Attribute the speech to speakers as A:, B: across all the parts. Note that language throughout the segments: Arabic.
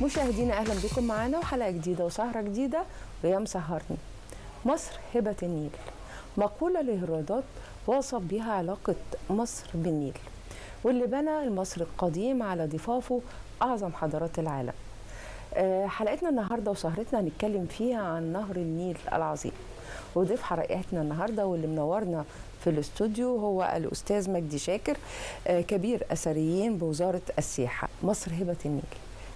A: مشاهدينا أهلا بكم معنا وحلقة جديدة وسهرة جديدة ويا مسهرني. مصر هبة النيل، مقولة لهيرودوت وصف بها علاقة مصر بالنيل، واللي بنى المصري القديم على ضفافه أعظم حضارات العالم. حلقتنا النهاردة وسهرتنا هنتكلم فيها عن نهر النيل العظيم، وضيف حلقتنا النهاردة واللي منورنا في الاستوديو هو الأستاذ مجدي شاكر، كبير أثريين بوزارة السياحة. مصر هبة النيل،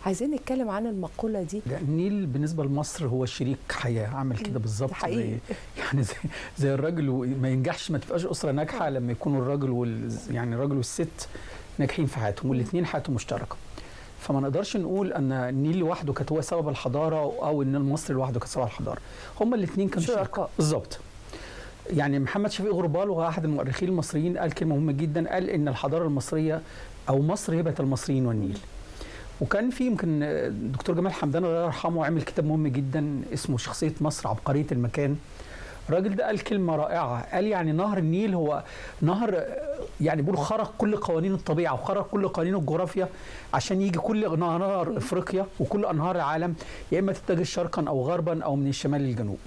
A: عايزين نتكلم عن المقولة دي.
B: النيل بالنسبة لمصر هو شريك حياة، عامل كده بالظبط يعني زي الراجل، ما ينجحش، ما تبقاش أسرة ناجحة لما يكونوا الراجل يعني الراجل والست ناجحين في حياتهم والاثنين حياتهم مشتركة. فما نقدرش نقول ان النيل لوحده كانت هو سبب الحضارة او ان مصر لوحده كانت سبب الحضارة، هما الاثنين كانوا شركاء بالظبط. يعني محمد شفيق غربال وهو احد المؤرخين المصريين قال كلمة مهمة جدا، قال ان الحضارة المصرية او مصر هبة المصريين والنيل. وكان في يمكن الدكتور جمال حمدان الله يرحمه عمل كتاب مهم جدا اسمه شخصية مصر عبقرية المكان. الراجل ده قال كلمة رائعة، قال يعني نهر النيل هو نهر يعني بيقول خرق كل قوانين الطبيعة وخرق كل قوانين الجغرافيا عشان يجي كل انهار افريقيا وكل انهار العالم يا اما تتجه شرقا او غربا او من الشمال للجنوب.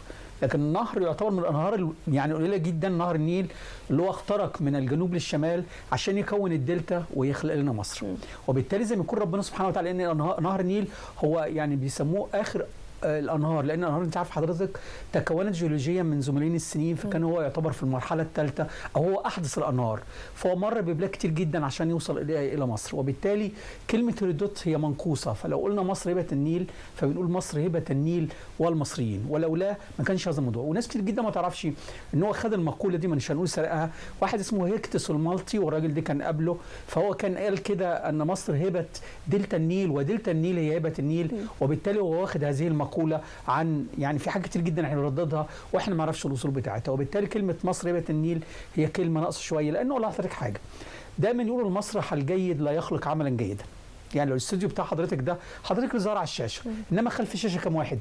B: لكن النهر يعتبر من الانهار يعني قليله جدا، نهر النيل اللي هو اخترق من الجنوب للشمال عشان يكون الدلتا ويخلق لنا مصر. وبالتالي زي ما يكون ربنا سبحانه وتعالى ان نهر النيل هو يعني بيسموه اخر الانهار، لان الانهار انت عارف حضرتك تكونت جيولوجيا منذ ملايين السنين، فكان هو يعتبر في المرحله الثالثه او هو احدث الانهار، فهو مر ببلاد كتير جدا عشان يوصل الى مصر. وبالتالي كلمه هيرودوت هي منقوصه، فلو قلنا مصر هبه النيل فبنقول مصر هبه النيل والمصريين، ولولا ما كانش هذا الموضوع. وناس كتير جدا ما تعرفش ان هو خد المقوله دي، مش هنقول سرقها، واحد اسمه هيكتس المالطي والراجل ده كان قبله، فهو كان قال كده ان مصر هبه دلتا النيل ودلتا النيل هي هبه النيل. وبالتالي هو واخد هذه المقوله عن يعني في حاجات كتير جدا احنا بنرددها واحنا ما نعرفش الاصول بتاعتها. وبالتالي كلمه مصر هبه النيل هي كلمه ناقصه شويه، لانه والله حضرتك حاجه دايما يقولوا المسرح الجيد لا يخلق عملا جيدا. يعني لو الاستوديو بتاع حضرتك ده حضرتك اللي ظاهر على الشاشه، انما خلف الشاشه كام واحد؟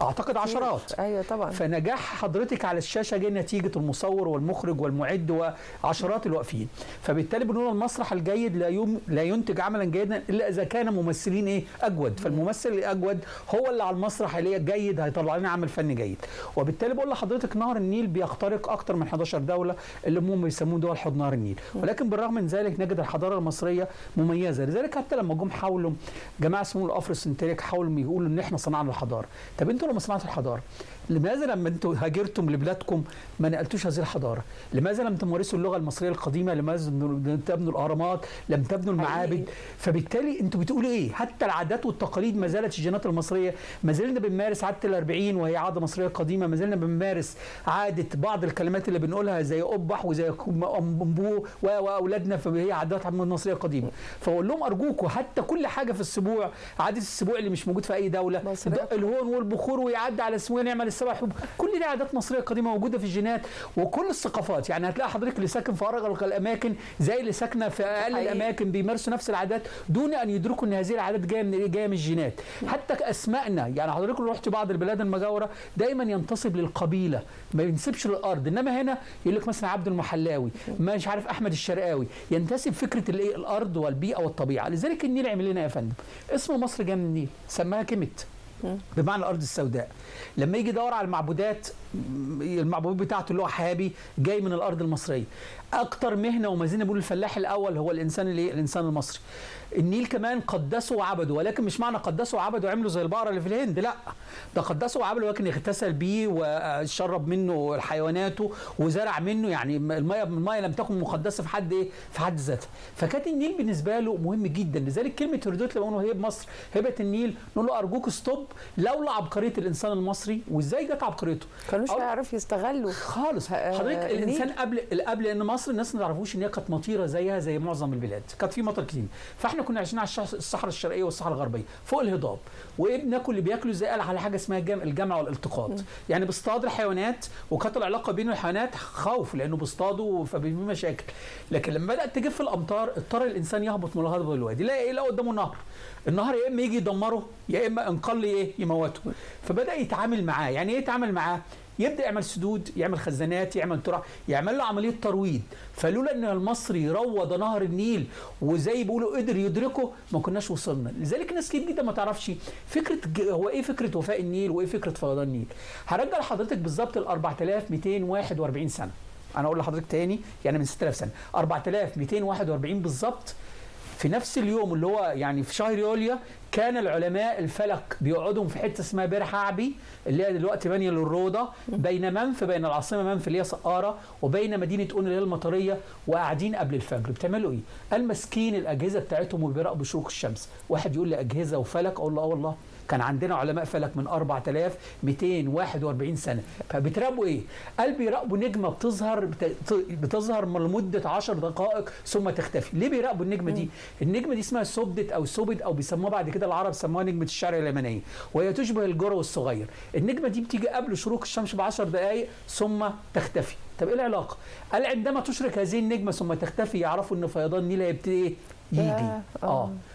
B: اعتقد عشرات.
A: ايوه طبعا.
B: فنجاح حضرتك على الشاشه جاي نتيجه المصور والمخرج والمعد وعشرات الواقفين. فبالتالي بنقول المسرح الجيد لا ينتج عملا جيدا الا اذا كان ممثلين اجود. فالممثل الاجود هو اللي على المسرح اللي جيد هيطلع لنا عمل فني جيد. وبالتالي بقول لحضرتك نهر النيل بيخترق اكثر من 11 دوله اللي هم بيسموه دول حوض نهر النيل، ولكن بالرغم من ذلك نجد الحضاره المصريه مميزه. لذلك حتى لما جم حاولوا جماعه اسمهم الافروسنتريك حاولوا يقولوا ان احنا صنعنا الحضاره. طب انتوا لما صنعتوا الحضاره لماذا لما انتوا هاجرتم لبلادكم ما نقلتوش هذه الحضاره؟ لماذا لم تمارسوا اللغه المصريه القديمه؟ لماذا لم تبنوا الاهرامات؟ لم تبنوا المعابد؟ فبالتالي انتوا بتقولوا ايه؟ حتى العادات والتقاليد ما زالت الجينات المصريه، ما زلنا بنمارس عاده ال40 وهي عاده مصريه قديمه، ما زلنا بنمارس عاده بعض الكلمات اللي بنقولها زي قبح وزي امبو واولادنا، فهي عادات مصريه قديمه. فاقول لهم ارجوكم حتى كل حاجه في السبوع، عاده السبوع اللي مش موجود في اي دوله، الهون والبخور ويعدي على اسمه نعمل السبع حب، كل دي عادات مصريه قديمه موجوده في الجينات وكل الثقافات. يعني هتلاقي حضرتك اللي ساكن في ارقى الاماكن زي اللي ساكنه في اقل الاماكن بيمارسوا نفس العادات دون ان يدركوا ان هذه العادات جايه من جايه من الجينات. حتى اسمائنا، يعني حضرتك لو رحت بعض البلاد المجاوره دايما ينتصب للقبيله ما ينسبش للارض، انما هنا يقول لك مثلا عبد المحلاوي، مش عارف احمد الشرقاوي، ينتسب فكره الايه الارض والبيئه والطبيعه. لذلك النيل عمل لنا يا فندم اسم مصر جاي من النيل، سماها كيميت بمعنى الارض السوداء. لما يجي يدور على المعبودات، المعبود بتاعته اللي هو حابي جاي من الارض المصريه. اكتر مهنه وما زلنا بنقول الفلاح الاول هو الانسان الانسان المصري. النيل كمان قدسوا وعبدوا، ولكن مش معنى قدسوا وعبدوا وعملوا زي البقره اللي في الهند، لا، ده قدسوا وعبدوا ولكن اغتسل بيه وشرب منه حيواناته وزرع منه. يعني الميه لم تكن مقدسه في حد ذاتها. فكانت النيل بالنسبه له مهم جدا. لذلك كلمه هيرودوت لما قالوا هي مصر هبه النيل نقول له ارجوك ستوب، لولا عبقريه الانسان المصري. وازاي جت عبقريته؟
A: كانوش هيعرفوا يستغلوا
B: خالص. حضرتك الانسان قبل ان مصر الناس ما تعرفوش ان هي كانت مطيره زيها زي معظم البلاد، كانت في مطر كتير. فاحنا كنا عايشين على الصحراء الشرقيه والصحراء الغربيه فوق الهضاب، وبناكل اللي بياكلوا زي قال على حاجه اسمها الجمع والالتقاط. يعني بيصطاد الحيوانات، وكانت العلاقه بين الحيوانات خوف لانه بيصطادوا فبيبقى مشاكل. لكن لما بدات تجف الامطار اضطر الانسان يهبط من الهضبه للوادي، يلاقي ايه؟ قدامه نهر. النهر يا اما يجي يدمره يا اما انقل يموته. فبدا يتعامل معاه. يعني ايه يتعامل معاه؟ يبدا يعمل سدود، يعمل خزانات، يعمل ترع، يعمل له عمليه ترويض. فلولا ان المصري روض نهر النيل وزي بيقولوا قدر يدركه ما كناش وصلنا. لذلك ناس كتير جدا ما تعرفش فكره هو ايه فكره وفاء النيل وايه فكره فيضان النيل. هرجع لحضرتك بالظبط ل 4241 سنه. انا اقول لحضرتك تاني يعني من 6000 سنه 4241 بالظبط. في نفس اليوم اللي هو يعني في شهر يوليو كان العلماء الفلك بيقعدوا في حته اسمها بئر حعبي اللي هي دلوقتي بانيه للروضه بين منف، بين العاصمه منف اللي هي سقاره وبين مدينه اون اللي هي المطريه، وقاعدين قبل الفجر. بتعملوا ايه؟ قال ماسكين الاجهزه بتاعتهم وبيراقبوا بشروق الشمس. واحد يقول لي اجهزه وفلك، اقول له اه والله كان عندنا علماء فلك من 4241 سنه. فبتراقبوا ايه؟ قال بيراقبوا نجمه بتظهر لمده 10 دقائق ثم تختفي. ليه بيراقبوا النجمه دي؟ النجمه دي اسمها سبدت او سبد او بيسموها بعد كده العرب سموها نجمه الشرق اليمنيه، وهي تشبه الجرو الصغير. النجمه دي بتيجي قبل شروق الشمس ب10 دقائق ثم تختفي. طب ايه العلاقه؟ قال عندما تشرق هذه النجمه ثم تختفي يعرفوا ان فيضان النيل هيبتدي ايه؟ يجي.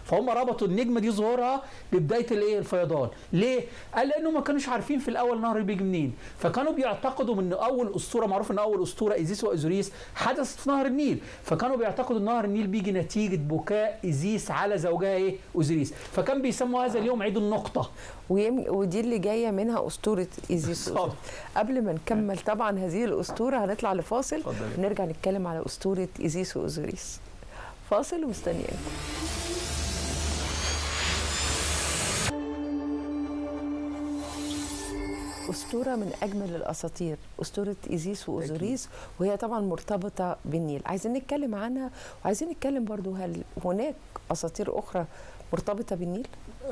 B: فهم ربطوا النجمه دي ظهورها ببدايه الايه؟ الفيضان. ليه؟ قال لانه ما كانوش عارفين في الاول النهر بيجي منين، فكانوا بيعتقدوا ان اول اسطوره معروف ان اول اسطوره ايزيس واوزوريس حدثت في نهر النيل، فكانوا بيعتقدوا ان نهر النيل بيجي نتيجه بكاء ايزيس على زوجها ايه؟ اوزوريس، فكان بيسموا هذا اليوم عيد النقطه.
A: ودي اللي جايه منها اسطوره ايزيس. قبل ما نكمل طبعا هذه الاسطوره هنطلع لفاصل ونرجع نتكلم على اسطوره ايزيس واوزوريس. فاصل ومستنيين. أسطورة من أجمل الأساطير، أسطورة إيزيس وأوزوريس، وهي طبعا مرتبطة بالنيل. عايزين نتكلم عنها، وعايزين نتكلم برضو هل هناك أساطير أخرى مرتبطة بالنيل؟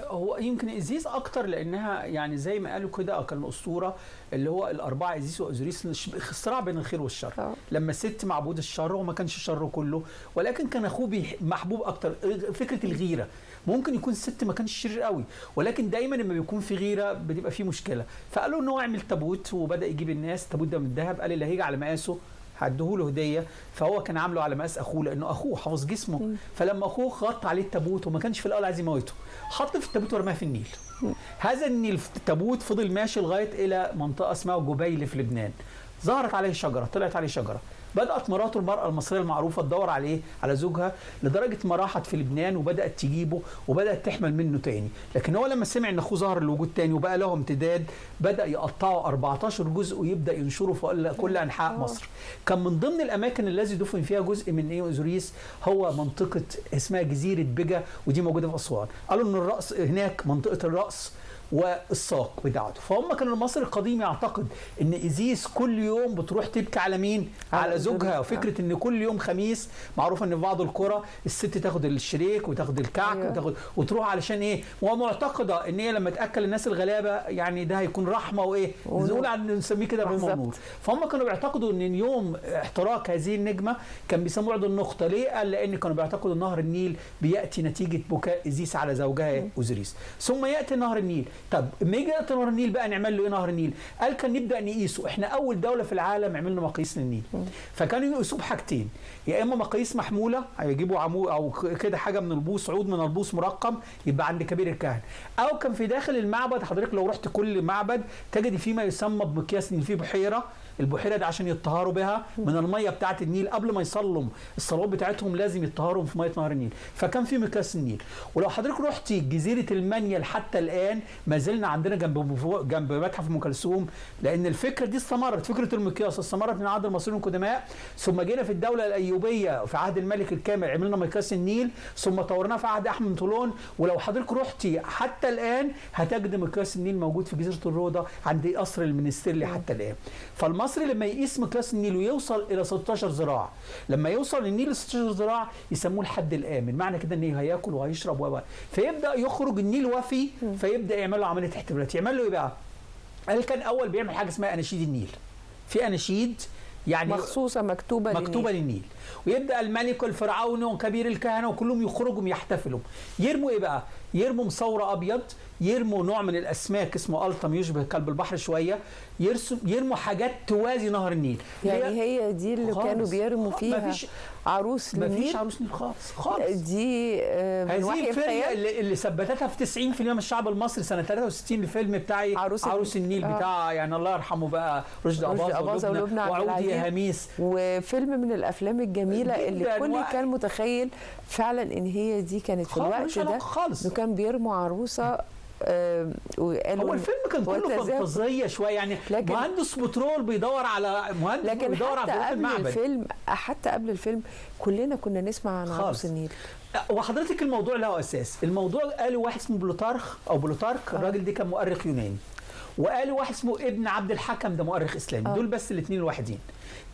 B: هو يمكن إيزيس أكتر لأنها يعني زي ما قالوا كده كان أسطورة اللي هو الأربعة إيزيس وأوزوريس صراع بين الخير والشر. لما الست معبود الشر وما كانش الشر كله، ولكن كان أخوه محبوب أكتر. فكرة الغيرة ممكن يكون الست ما كانش شرير قوي، ولكن دايما لما بيكون في غيرة بتبقى في مشكلة. فقالوا إن هو يعمل تابوت وبدأ يجيب الناس. التابوت ده من الذهب، قال اللي هيجي على مقاسه هديهوله هديه. فهو كان عامله على مقاس اخوه لانه اخوه حافظ جسمه. فلما اخوه غطى عليه التابوت وما كانش في الاول عايز يموته، حط في التابوت ورماه في النيل. هذا النيل في التابوت فضل ماشي لغايه الى منطقه اسمها جبيل في لبنان. ظهرت عليه شجره، طلعت عليه شجره. بدأت مراته المرأة المصرية المعروفة تدور عليه على زوجها لدرجة ما راحت في لبنان وبدأت تجيبه وبدأت تحمل منه تاني. لكن هو لما سمع ان اخوه ظهر الوجود تاني وبقى له امتداد بدأ يقطعه 14 جزء ويبدأ ينشره في كل أنحاء مصر. كان من ضمن الأماكن التي دفن فيها جزء من أوزوريس هو منطقة اسمها جزيرة بجا، ودي موجودة في أسوان. قالوا ان الرأس هناك منطقة الرأس والساق بتاعته. فهم كان المصري القديم يعتقد ان ايزيس كل يوم بتروح تبكي على مين؟ على زوجها. وفكره ان كل يوم خميس معروف ان في بعض القرى الست تاخد الشريك وتاخد الكعك وتروح علشان ايه؟ ومعتقده ان هي لما تاكل الناس الغلابه يعني ده هيكون رحمه وايه؟ نسميه كده رحمه ونور. فهم كانوا بيعتقدوا ان يوم احتراق هذه النجمه كان بيسموه عيد النقطه. ليه؟ قال لان كانوا بيعتقدوا نهر النيل بياتي نتيجه بكاء ايزيس على زوجها اوزوريس. ثم ياتي نهر النيل. طب لما يجي نهر النيل بقى نعمل له ايه نهر النيل؟ قال كان نبدا نقيسه. احنا اول دوله في العالم عملنا مقاييس للنيل. فكانوا يقيسوه بحاجتين، يا اما مقاييس محموله هيجيبوا عمود او كده حاجه من البوص، عود من البوص مرقم يبقى عند كبير الكهنه، او كان في داخل المعبد. حضرتك لو رحت كل معبد تجد فيه ما يسمى بمقياس ان فيه بحيره. البحيره دي عشان يتطهروا بها من الميه بتاعه النيل قبل ما يصلوا الصلوات بتاعتهم لازم يتطهروا في ميه نهر النيل. فكان في مقياس النيل. ولو حضرتك رحت جزيره المنيل حتى الان ما زلنا عندنا جنب متحف ام كلثوم، لان الفكره دي استمرت. فكره المقياس استمرت من عهد المصريين القدماء، ثم جينا في الدوله الايوبيه في عهد الملك الكامل عملنا مقياس النيل، ثم طورناه في عهد احمد طولون. ولو حضرتك رحتي حتى الان هتجد مقياس النيل موجود في جزيره الروضه عند قصر المنستيرلي حتى الان. فالمصري لما يقيس مقياس النيل ويوصل الى 16 ذراع، لما يوصل النيل ل 16 ذراع يسموه الحد الامن. معنى كده ان هياكل وهيشرب فيبدا يخرج النيل وفي، فيبدا يعمل له عمليه احتمالات. يعمل له ايه بقى؟ قال كان اول بيعمل حاجه اسمها اناشيد النيل. في اناشيد يعني
A: مخصوصه مكتوبه
B: للنيل. ويبدا الملك والفرعون وكبير الكهنه وكلهم يخرجوا يحتفلوا. يرموا ايه بقى؟ يرموا مصور ابيض، يرموا نوع من الاسماك اسمه الطم يشبه كلب البحر شويه، يرموا حاجات توازي نهر النيل.
A: يعني هي دي اللي كانوا بيرموا فيها. عروس
B: ما فيش
A: للنيل.
B: عروس نيل خالص خالص.
A: دي من
B: هذه
A: وحي
B: الفرقه
A: الخيال.
B: اللي ثبتتها في 90% من الشعب المصري سنه 63 الفيلم بتاعي عروس النيل بتاع يعني الله يرحمه بقى رشدي أباظة
A: ولبنى
B: وعودي يا هميس.
A: وفيلم من الافلام الجميله اللي الكل كان متخيل فعلا ان هي دي كانت في الوقت ده
B: خالص.
A: وكان بيرموا عروسه. وقالوا
B: هو الفيلم كان كله فانتازيه شويه يعني، مهندس بترول بيدور على مهندس بيدور على
A: المعبد. حتى قبل الفيلم كلنا كنا نسمع عن عروس النيل.
B: وحضرتك الموضوع له اساس. الموضوع قالوا واحد اسمه بلوتارك الراجل ده كان مؤرخ يوناني، وقالوا واحد اسمه ابن عبد الحكم ده مؤرخ اسلامي. دول بس الاثنين الوحيدين.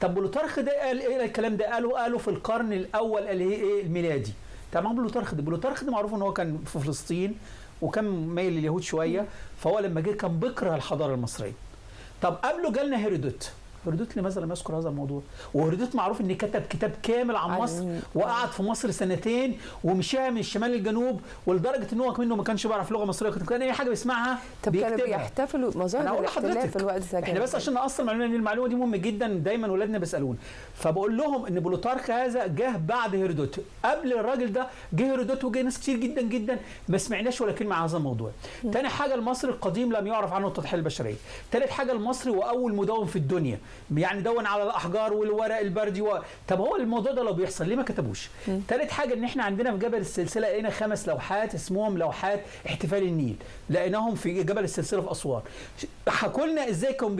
B: طب بلوتارك ده قال ايه الكلام ده؟ قالوا في القرن الاول اللي هي ايه الميلادي. تمام. بلوتارك ده معروف ان هو كان في فلسطين وكان مايل لليهود شويه، فهو لما جه كان بيكره الحضاره المصريه. طب قبله جالنا هيرودوت لماذا لم يذكر هذا الموضوع؟ وهيرودوت معروف ان كتب كتاب كامل عن مصر، وقعد في مصر سنتين ومشاها من الشمال للجنوب، ولدرجه ان هو منه ما كانش بيعرف لغه مصريه، كان اي حاجه بيسمعها
A: طب كانوا بيحتفلوا مظاهر الاحتلال في الوقت ده.
B: احنا بس عشان نأصل المعلومه دي مهمه جدا، دايما ولادنا بيسالون. فبقول لهم ان بلوتارك هذا جه بعد هيرودوت. قبل الراجل ده جه هيرودوت وجه ناس كتير جدا جدا ما سمعناش ولا كلمه عن هذا الموضوع. تاني حاجه المصري القديم لم يعرف عنه التضحيه البشريه. تالت حاجه المصري واول مدون في الدنيا، يعني دون على الاحجار والورق البردي طب هو الموضوع ده لو بيحصل ليه ما كتبوش؟ تالت حاجه ان احنا عندنا في جبل السلسله لقينا 5 لوحات اسمهم لوحات احتفال النيل، لقيناهم في جبل السلسله في اسوان. حكوا لنا ازاي كانوا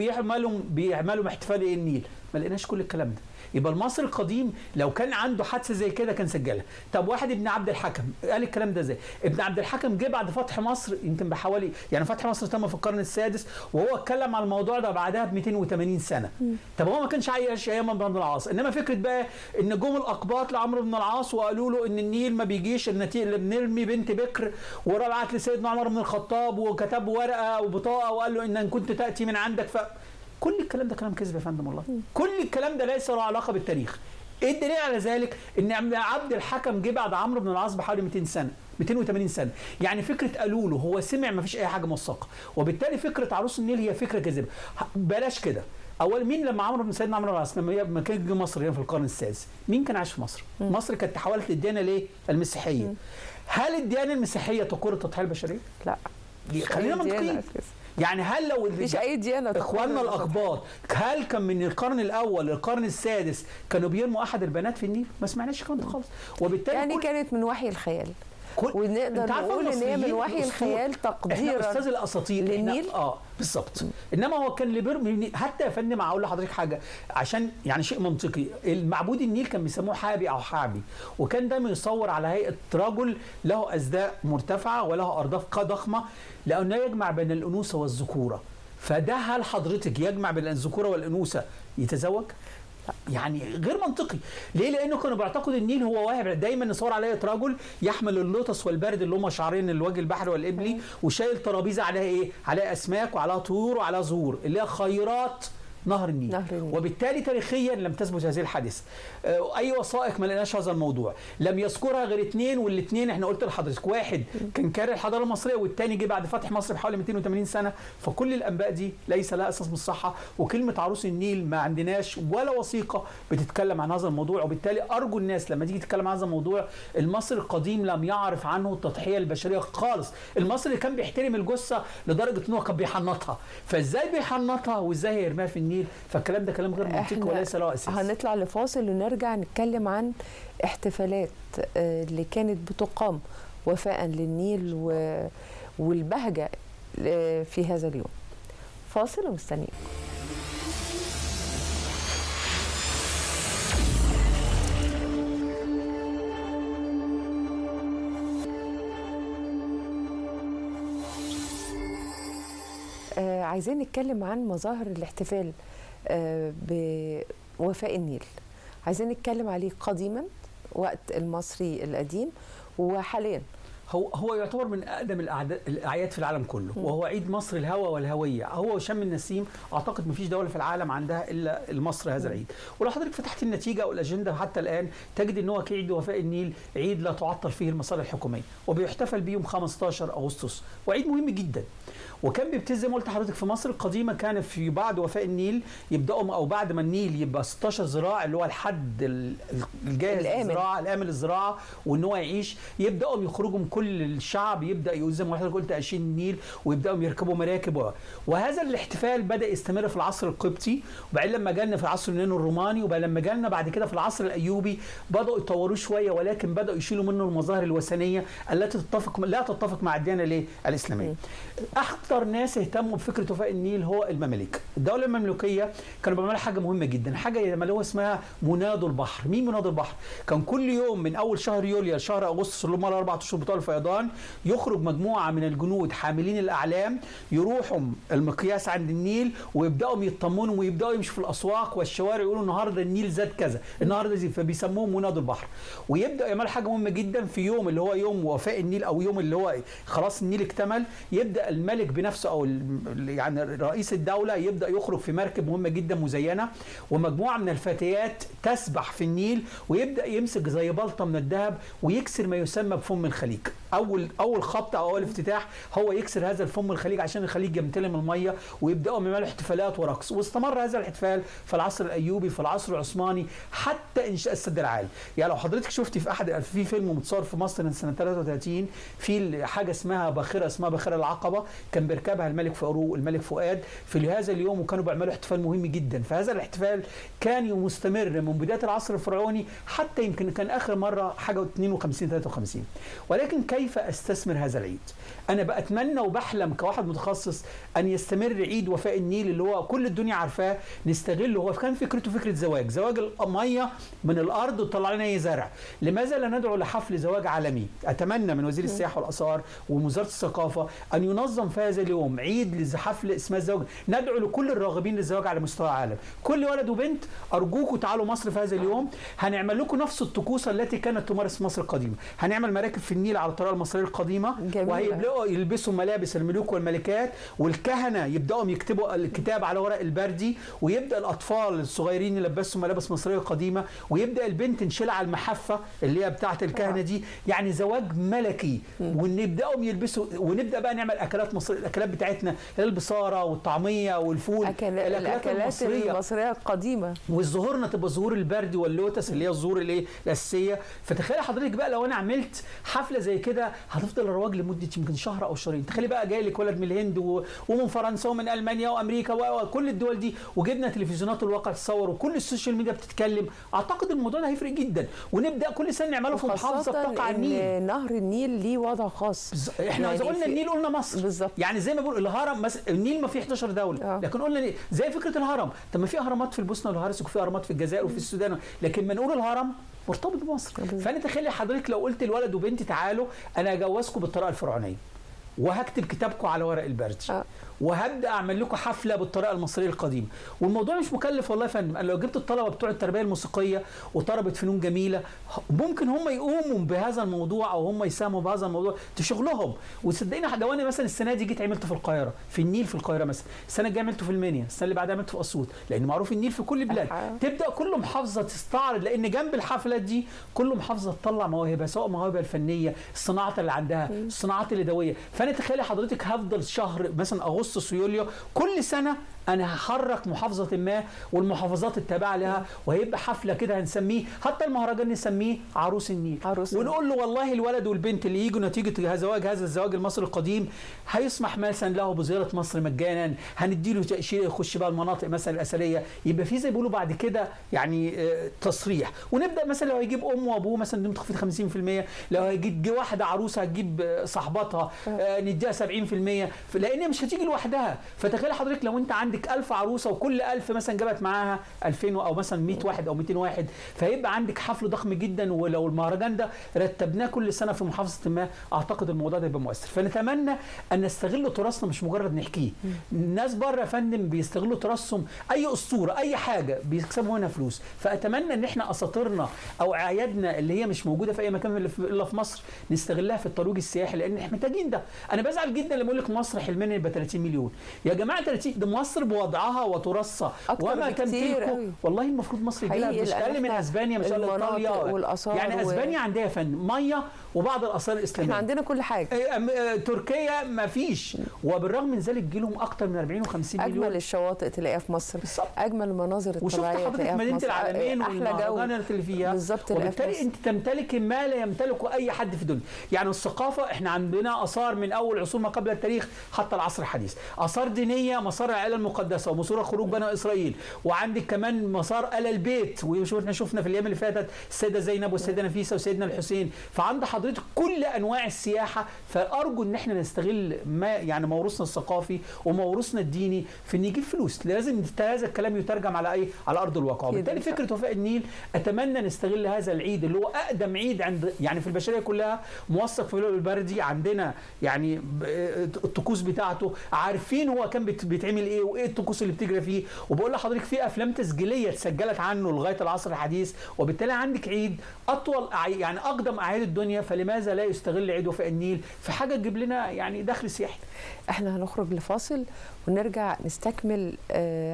B: بيعملوا احتفال النيل، ما لقيناش كل الكلام ده. يبقى المصري القديم لو كان عنده حادثه زي كده كان سجلها. طب واحد ابن عبد الحكم قال الكلام ده ازاي؟ ابن عبد الحكم جه بعد فتح مصر يمكن بحوالي، يعني فتح مصر تم في القرن السادس، وهو اتكلم عن الموضوع ده بعدها ب 280 سنه. طب هو ما كانش عايش ايام عمرو بن العاص، انما فكره بقى ان جم الاقباط لعمرو بن العاص وقالوا له ان النيل ما بيجيش النتيجه اللي بنرمي بنت بكر، ورفعت لسيدنا عمر بن الخطاب وكتب ورقه وبطاقه وقال له ان كنت تاتي من عندك كل الكلام ده كلام كذب يا فندم والله. كل الكلام ده ليس له علاقه بالتاريخ. ايه الدليل على ذلك؟ ان عبد الحكم جه بعد عمرو بن العاص بحوالي 200 سنه 280 سنه. يعني فكره قالوا له هو سمع ما فيش اي حاجه موثقه، وبالتالي فكره عروس النيل هي فكره كاذبه. بلاش كده. اول مين لما سيدنا عمرو بن العاص لما كان جه مصر هنا في القرن السادس، مين كان عايش في مصر؟ مصر كانت تحولت للديانه ليه؟ المسيحيه. هل الديانه المسيحيه تقر التضحيه البشريه؟
A: لا.
B: خلينا منطقيين. يعني هل لو
A: مفيش اي ديانه
B: اخواننا الاقباط هل كان من القرن الاول للقرن السادس كانوا بيرموا احد البنات في النيل؟ ما سمعناش الكلام ده خالص. وبالتالي
A: يعني كانت من وحي الخيال، ونقدر نقول ان هي من وحي الخيال تقديرا
B: استاذ الاساطير
A: للنيل.
B: بالظبط. انما هو كان اللي حتى يا فندم اقول لحضرتك حاجه عشان يعني شيء منطقي. المعبود النيل كان بيسموه حابي او حابي، وكان دايما يصور على هيئه رجل له ازداء مرتفعه وله ارداف ضخمه، لانه يجمع بين الانوثه والذكوره. فده هل حضرتك يجمع بين الذكوره والانوثه يتزوج؟ يعني غير منطقي. ليه؟ لانه كانوا بيعتقدوا النيل هو واهب، دايما نصور عليه رجل يحمل اللوتس والبرد اللي هم شعرين الوجه البحري والابلي، وشايل ترابيزه عليها ايه؟ عليها اسماك وعليها طيور وعليها زهور اللي هي خيرات نهر النيل. وبالتالي تاريخيا لم تثبت هذه الحادثه. اي وثائق ما لقيناش هذا الموضوع، لم يذكرها غير 2، والاثنين احنا قلت لحضرتك واحد كان كاره الحضاره المصريه، والثاني جه بعد فتح مصر بحوالي 280 سنه. فكل الانباء دي ليس لها اساس من الصحه، وكلمه عروس النيل ما عندناش ولا وثيقه بتتكلم عن هذا الموضوع. وبالتالي ارجو الناس لما تيجي تتكلم عن هذا الموضوع، المصري القديم لم يعرف عنه التضحيه البشريه خالص. المصري كان بيحترم الجثه لدرجه ان هو كان بيحنطها، فازاي بيحنطها وازاي هيرميها في النيل؟ فالكلام ده كلام غير منطقي وليس له اساس.
A: هنطلع لفاصل ونرجع نتكلم عن احتفالات اللي كانت بتقام وفاء للنيل والبهجه في هذا اليوم. فاصل ومستنيين. عايزين نتكلم عن مظاهر الاحتفال بوفاء النيل. عايزين نتكلم عليه قديما وقت المصري القديم وحاليا.
B: هو يعتبر من اقدم الاعياد في العالم كله، وهو عيد مصر الهوى والهويه. هو وشم النسيم اعتقد مفيش دوله في العالم عندها الا مصر هذا العيد. ولو حضرتك فتحت النتيجه او الاجنده حتى الان تجد ان هو كعيد وفاء النيل، عيد لا تعطل فيه المصالح الحكوميه، وبيحتفل بيوم 15 اغسطس، وعيد مهم جدا. وكان بيبتدي زي ما قلت لحضرتك في مصر القديمه، كان في بعد وفاء النيل يبداوا، او بعد ما النيل يبقى 16 ذراع اللي هو الحد الجاهز للزراعه، الامن للزراعه وان هو يعيش، يبداوا يخرجوا من كل الشعب، يبدا زي ما حضرتك قلت 20 النيل، ويبداوا يركبوا مراكب. وهذا الاحتفال بدا يستمر في العصر القبطي، وبعدين لما جالنا في العصر اليوناني الروماني، وبعدين لما جالنا بعد كده في العصر الايوبي بداوا يطوروه شويه، ولكن بداوا يشيلوا منه المظاهر الوثنيه التي لا تتفق مع الديانه الاسلاميه. اكثر ناس اهتموا بفكره وفاء النيل هو المماليك. الدوله المملوكيه كانوا بيعملوا حاجه مهمه جدا، حاجه يعملوها اسمها مناد البحر. مين مناد البحر؟ كان كل يوم من اول شهر يوليو لشهر اغسطس اللي هم الاربع اشهر بتوع الفيضان، يخرج مجموعه من الجنود حاملين الاعلام، يروحوا المقياس عند النيل، ويبداوا يطمنوا، ويبداوا يمشوا في الاسواق والشوارع، يقولوا النهارده النيل زاد كذا، النهارده زي، فبيسموه مناد البحر. ويبدا يعمل حاجه مهمه جدا في يوم اللي هو يوم وفاء النيل، او يوم اللي هو خلاص النيل اكتمل، يبدا الملك بنفسه او يعني رئيس الدوله يبدا يخرج في مركب مهمه جدا مزينه، ومجموعه من الفتيات تسبح في النيل، ويبدا يمسك زي بلطه من الذهب ويكسر ما يسمى بفم الخليج. اول خبطه او اول افتتاح هو يكسر هذا الفم الخليج عشان الخليج يمتلئ من الميه، ويبداوا يعملوا احتفالات ورقص. واستمر هذا الاحتفال في العصر الايوبي، في العصر العثماني، حتى انشاء السد العالي. يعني لو حضرتك شفتي في فيلم متصور في مصر من سنه 33 في حاجه اسمها باخره العقبه، كان بيركبها الملك فاروق الملك فؤاد في هذا اليوم، وكانوا بيعملوا احتفال مهم جدا. فهذا الاحتفال كان مستمر من بدايه العصر الفرعوني حتى يمكن كان اخر مره حاجه 52 53. ولكن كيف استثمر هذا العيد؟ انا بتمنى وبحلم كواحد متخصص ان يستمر عيد وفاء النيل اللي هو كل الدنيا عارفاه، نستغله. هو كان فكرته فكره زواج الميه من الارض وطلع لنا اي زرع. لماذا لا ندعو لحفل زواج عالمي؟ اتمنى من وزير السياحه والاثار ووزاره الثقافه ان ينظم في هذا اليوم عيد لحفل اسمها الزواج، ندعو لكل الراغبين للزواج على مستوى العالم، كل ولد وبنت ارجوكم تعالوا مصر في هذا اليوم، هنعمل لكم نفس الطقوس التي كانت تمارس مصر القديمه، هنعمل مراكب في النيل على الطريقه المصريه القديمه، وهيبداوا يلبسوا ملابس الملوك والملكات، والكهنه يبداوا يكتبوا الكتاب على ورق البردي، ويبدا الاطفال الصغيرين يلبسوا ملابس مصريه قديمه، ويبدا البنت تنشلع على المحفه اللي هي بتاعه الكهنه دي، يعني زواج ملكي. ونبداوا يلبسوا، ونبدا بقى نعمل اكلات مصريه، الاكلات بتاعتنا البصاره والطعميه والفول،
A: الاكلات المصريه القديمه،
B: والزهورنا تبقى زهور البردي واللوتس اللي هي الزهور الاساسيه. فتخيل حضرتك بقى لو انا عملت حفله زي كده هتفضل الرواج لمده يمكن شهر او شهرين. تخيلي بقى جاي لك ولد من الهند ومن فرنسا ومن المانيا وامريكا وكل الدول دي، وجبنا تلفزيونات الواقع تصور وكل السوشيال ميديا بتتكلم، اعتقد الموضوع ده هيفرق جدا. ونبدا كل سنه نعمله في محافظه بتقع النيل.
A: نهر النيل ليه وضع خاص،
B: احنا يعني قلنا النيل قلنا مصر
A: بالظبط.
B: يعني زي ما بقول الهرم مثلا، النيل ما فيه 11 دوله لكن قلنا زي فكره الهرم. طب ما في اهرامات في البوسنه والهرسك، وفي اهرامات في الجزائر وفي السودان، لكن ما نقول الهرم مرتبط بمصر. فانا تخيلي حضرتك لو قلت الولد وبنتي تعالوا انا اجوزكم بالطريقه الفرعونيه، وهكتب كتابكم على ورق البردي، وهبدا اعمل لكم حفله بالطريقه المصريه القديمه. والموضوع مش مكلف والله يا فندم. انا لو جبت الطلبه بتوع التربيه الموسيقيه وطلبه فنون جميله ممكن هم يقوموا بهذا الموضوع، او هم يساهموا بهذا الموضوع تشغلهم. وصدقيني حدواني مثلا السنه دي جيت عملته في القاهره، في النيل في القاهره مثلا، السنه الجايه عملته في المنيا، السنه اللي بعدها عملته في اسيوط، لان معروف النيل في كل البلاد. تبدا كل محافظه تستعرض، لان جنب الحفلات دي كل محافظه تطلع مواهبها، سواء مواهبها الفنيه، الصناعات اللي عندها، الصناعات اليدويه. فانا تخيلي حضرتك هفضل شهر مثلا اغسطس ويوليو كل سنه انا هحرك محافظه ما والمحافظات التابعه لها، وهيبقى حفله كده هنسميه، حتى المهرجان نسميه عروس النيل، ونقول له والله الولد والبنت اللي يجوا نتيجه هذا الزواج المصري القديم هيسمح مثلا له بزياره مصر مجانا، هنديله تاشيره يخش بقى المناطق مثلا الاثريه، يبقى في زي بيقولوا بعد كده يعني تصريح. ونبدا مثلا لو هيجيب امه وابوه مثلا دي متخفض 50%، لو هيجيب واحده عروسه هتجيب صاحباتها نديها 70%، لان مش هتيجي لوحدها. فتخيل حضرتك لو انت عندك 1000 عروسه وكل 1000 مثلا جابت معاها 2000 او مثلا 100 واحد او 200 واحد، فيبقى عندك حفل ضخم جدا. ولو المهرجان ده رتبناه كل سنه في محافظه ما، اعتقد الموضوع ده يبقى مؤثر. فنتمنى ان نستغل تراثنا مش مجرد نحكيه. الناس بره يا فندم بيستغلوا تراثهم، اي اسطوره اي حاجه بيكسبوا منها فلوس. فاتمنى ان احنا اساطيرنا او اعيادنا اللي هي مش موجوده في اي مكان الا في مصر نستغلها في الترويج السياحي، لان احنا محتاجين ده. انا بزعل جدا لما اقول لك مصر حلمنا يبقى 30 مليون. يا جماعه 30 ده مصر بوضعها وتراثها وما تمتلكه. والله المفروض مصر يجي لها مش اقل من اسبانيا، مش اقل ايطاليا. يعني اسبانيا عندها فن ميه وبعض الاثار الاسلاميه،
A: احنا عندنا كل حاجه.
B: تركيا ما فيش، وبالرغم من ذلك جيلهم اكتر من 40 و50 مليون.
A: اجمل الشواطئ تلاقيها في مصر بالزبط. اجمل المناظر الطبيعيه
B: تلاقيها في مصر. وشفت حضرتك مدينه العالمين والمهرجانات اللي فيها
A: بالظبط.
B: وبالتالي انت تمتلك ما لا يمتلكه اي حد في الدنيا. يعني الثقافه احنا عندنا اثار من اول عصور ما قبل التاريخ حتى العصر الحديث، اثار دينيه، مسار العائله المقدسه ومسار خروج بني اسرائيل، وعندك كمان مسار ال البيت. وشفنا في الايام اللي فاتت السيده زينب والسيده نفيسه وسيدنا الحسين. فعند حضرتك كل انواع السياحه. فارجو ان احنا نستغل ما يعني موروثنا الثقافي وموروثنا الديني في ان نجيب فلوس. لازم هذا الكلام يترجم على ايه؟ على ارض الواقع. وبالتالي فكره وفاء النيل اتمنى نستغل هذا العيد اللي هو اقدم عيد عند يعني في البشريه كلها، موثق في اللؤلؤ البردي. عندنا يعني الطقوس بتاعته، عارفين هو كان بيتعمل ايه وايه الطقوس اللي بتجري فيه. وبقول لحضرتك في افلام تسجيليه اتسجلت عنه لغايه العصر الحديث. وبالتالي عندك عيد اطول يعني اقدم اعياد الدنيا. فلماذا لا يستغل عيد وفاء النيل في حاجه تجيب لنا يعني دخل سياحي؟
A: احنا هنخرج لفاصل ونرجع نستكمل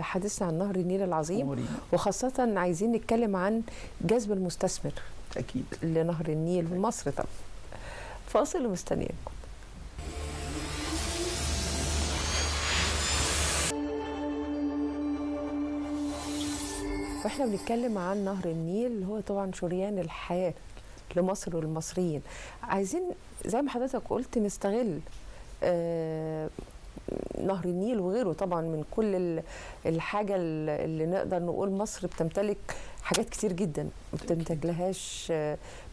A: حديثنا عن نهر النيل العظيم، وخاصه عايزين نتكلم عن جذب المستثمر
B: اكيد
A: لنهر النيل ومصر. طبعا فاصل ومستنيينكم. واحنا بنتكلم عن نهر النيل اللي هو طبعا شريان الحياه لمصر والمصريين. عايزين زي ما حضرتك قلت نستغل نهر النيل وغيره طبعا من كل الحاجه اللي نقدر نقول مصر بتمتلك حاجات كتير جدا ما بتمتلكلهاش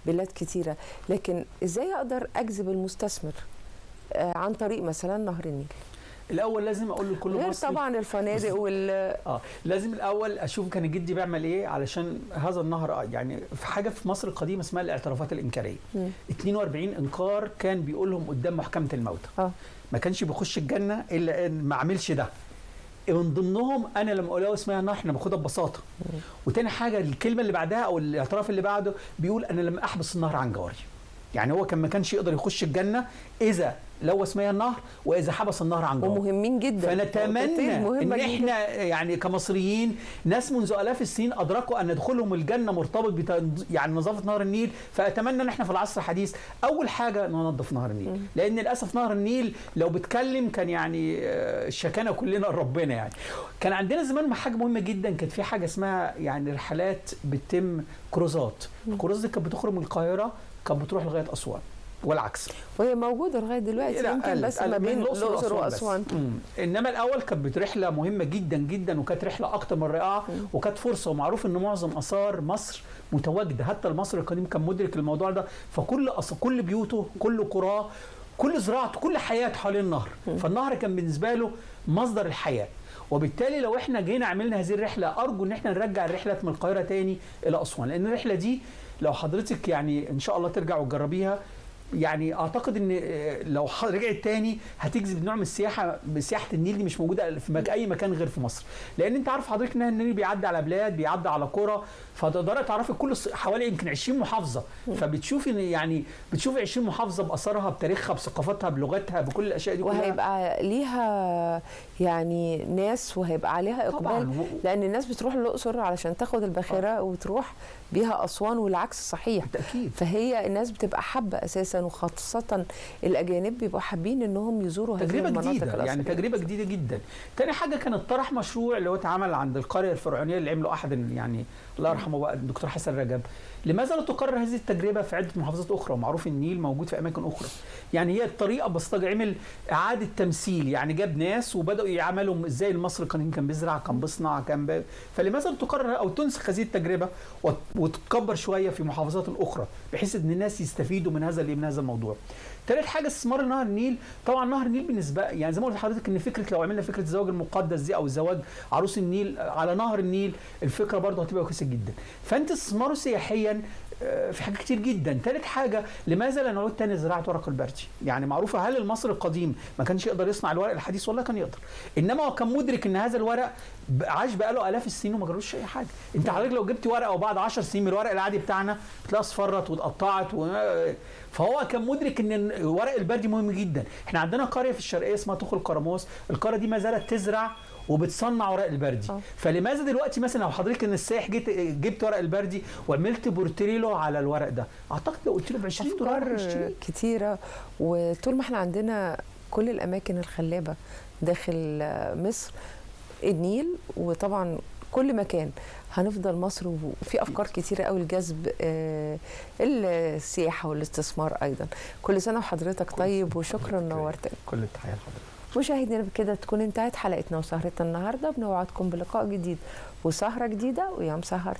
A: بلاد كتيره. لكن ازاي اقدر اجذب المستثمر عن طريق مثلا نهر النيل؟
B: الاول لازم اقول لكل
A: غير
B: مصري
A: طبعا الفنادق
B: لازم الاول اشوف كان جدي بيعمل ايه علشان هذا النهر. يعني في حاجه في مصر القديمه اسمها الاعترافات الانكاريه. 42 انكار كان بيقولهم قدام محكمه الموتى. ما كانش بيخش الجنه الا ان ما عملش ده. من ضمنهم انا لما اقول له اسمها نهر احنا باخدها ببساطه. وتاني حاجه الكلمه اللي بعدها او الاعتراف اللي بعده بيقول انا لما احبس النهر عن جاري. يعني هو كان ما كانش يقدر يخش الجنه اذا لوث مياه النهر واذا حبس النهر عن جاره.
A: ومهمين جدا.
B: فنتمنى ان احنا يعني كمصريين ناس منذ الاف السنين ادركوا ان دخولهم الجنه مرتبط يعني نظافه نهر النيل. فاتمنى ان احنا في العصر الحديث اول حاجه ننظف نهر النيل. لان للاسف نهر النيل لو بتكلم كان يعني الشكانه كلنا لربنا. يعني كان عندنا زمان حاجه مهمه جدا، كانت في حاجه اسمها يعني رحلات بتتم كروزات. الكروزات دي كانت بتخرج من القاهره كانت بتروح لغايه اسوان والعكس.
A: وهي موجوده لغايه دلوقتي يمكن بس ما بين الاقصر واسوان.
B: انما الاول كانت رحله مهمه جدا جدا، وكانت رحله اكتر من رائعه، وكانت فرصه. ومعروف ان معظم اثار مصر متواجده، حتى المصري القديم كان مدرك الموضوع ده. فكل بيوته كل قراه كل زراعته كل حياته حوالين النهر. فالنهر كان بالنسبه له مصدر الحياه. وبالتالي لو احنا جينا عملنا هذه الرحله ارجو ان احنا نرجع الرحله من القاهره تاني الى اسوان. لان الرحله دي لو حضرتك يعني ان شاء الله ترجع وتجربيها، يعني اعتقد ان لو رجعت تاني هتجذب نوع من السياحه. سياحه النيل دي مش موجوده في اي مكان غير في مصر. لان انت عارف حضرتك ان النيل بيعدي على بلاد، بيعدي على قرى، فتقدري تعرفي كل حوالي يمكن 20 محافظه. فبتشوفي يعني بتشوفي 20 محافظه باثارها بتاريخها بثقافتها بلغتها بكل الاشياء دي كلها.
A: وهيبقى ليها يعني ناس وهيبقى عليها اقبال طبعاً. لان الناس بتروح الاقصر علشان تاخد الباخره وتروح بيها اسوان والعكس صحيح.
B: بالتأكيد.
A: فهي الناس بتبقى حابه اساسا، وخاصه الاجانب بيبقوا حابين انهم يزوروا هذه المناطق
B: جديدة. يعني تجربه جديده جدا. تاني حاجه كان طرح مشروع اللي هو اتعمل عند القريه الفرعونيه اللي عمله احد يعني الله يرحمه بقى الدكتور حسن رجب. لماذا لا تكرر هذه التجربه في عده محافظات اخرى؟ ومعروف النيل موجود في اماكن اخرى. يعني هي الطريقه بسيطه، عمل اعاده تمثيل. يعني جاب ناس وبداوا يعملوا ازاي المصري القديم كان بيزرع، كان بيصنع، كان فلماذا لا تكرر او تنسخ هذه التجربه وتكبر شويه في محافظات اخرى بحيث ان الناس يستفيدوا من هذا الموضوع. ثالث حاجه استثمار نهر النيل. طبعا نهر النيل بالنسبه يعني زي ما قلت لحضرتك ان فكره لو عملنا فكره الزواج المقدس دي او زواج عروس النيل على نهر النيل، الفكره برضه هتبقى كويسه جدا. فانت استثماره سياحيا في حاجات كتير جدا. ثالث حاجه، لماذا لا نعود تاني زراعه ورق البردي؟ يعني معروفه، هل المصري القديم ما كانش يقدر يصنع الورق الحديث؟ والله كان يقدر، انما هو كان مدرك ان هذا الورق عاش بقاله الاف السنين وما جرالوش اي حاجه. انت حضرتك لو جبت ورقه وبعد 10 سنين من الورق العادي بتاعنا تلاقيها اصفرت واتقطعت فهو كان مدرك ان ورق البردي مهم جدا. احنا عندنا قريه في الشرقيه اسمها تخل القرموس، القريه دي ما زالت تزرع وبتصنع ورق البردي. فلماذا دلوقتي مثلا لو حضرتك ان السائح جبت ورق البردي وعملت بورتريلو على الورق ده، اعتقد لو قلت له ب $20
A: كتيره. وطول ما احنا عندنا كل الاماكن الخلابه داخل مصر، النيل وطبعا كل مكان، هنفضل مصر وفي افكار كتيره قوي لجذب السياحه والاستثمار ايضا. كل سنه وحضرتك طيب، وشكرا نورتنا.
B: كل التحيه لحضرتك.
A: مشاهدينا بكده تكون انتهت حلقتنا وسهرتنا النهارده. بنوعدكم بلقاء جديد وسهره جديده ويا مسهر.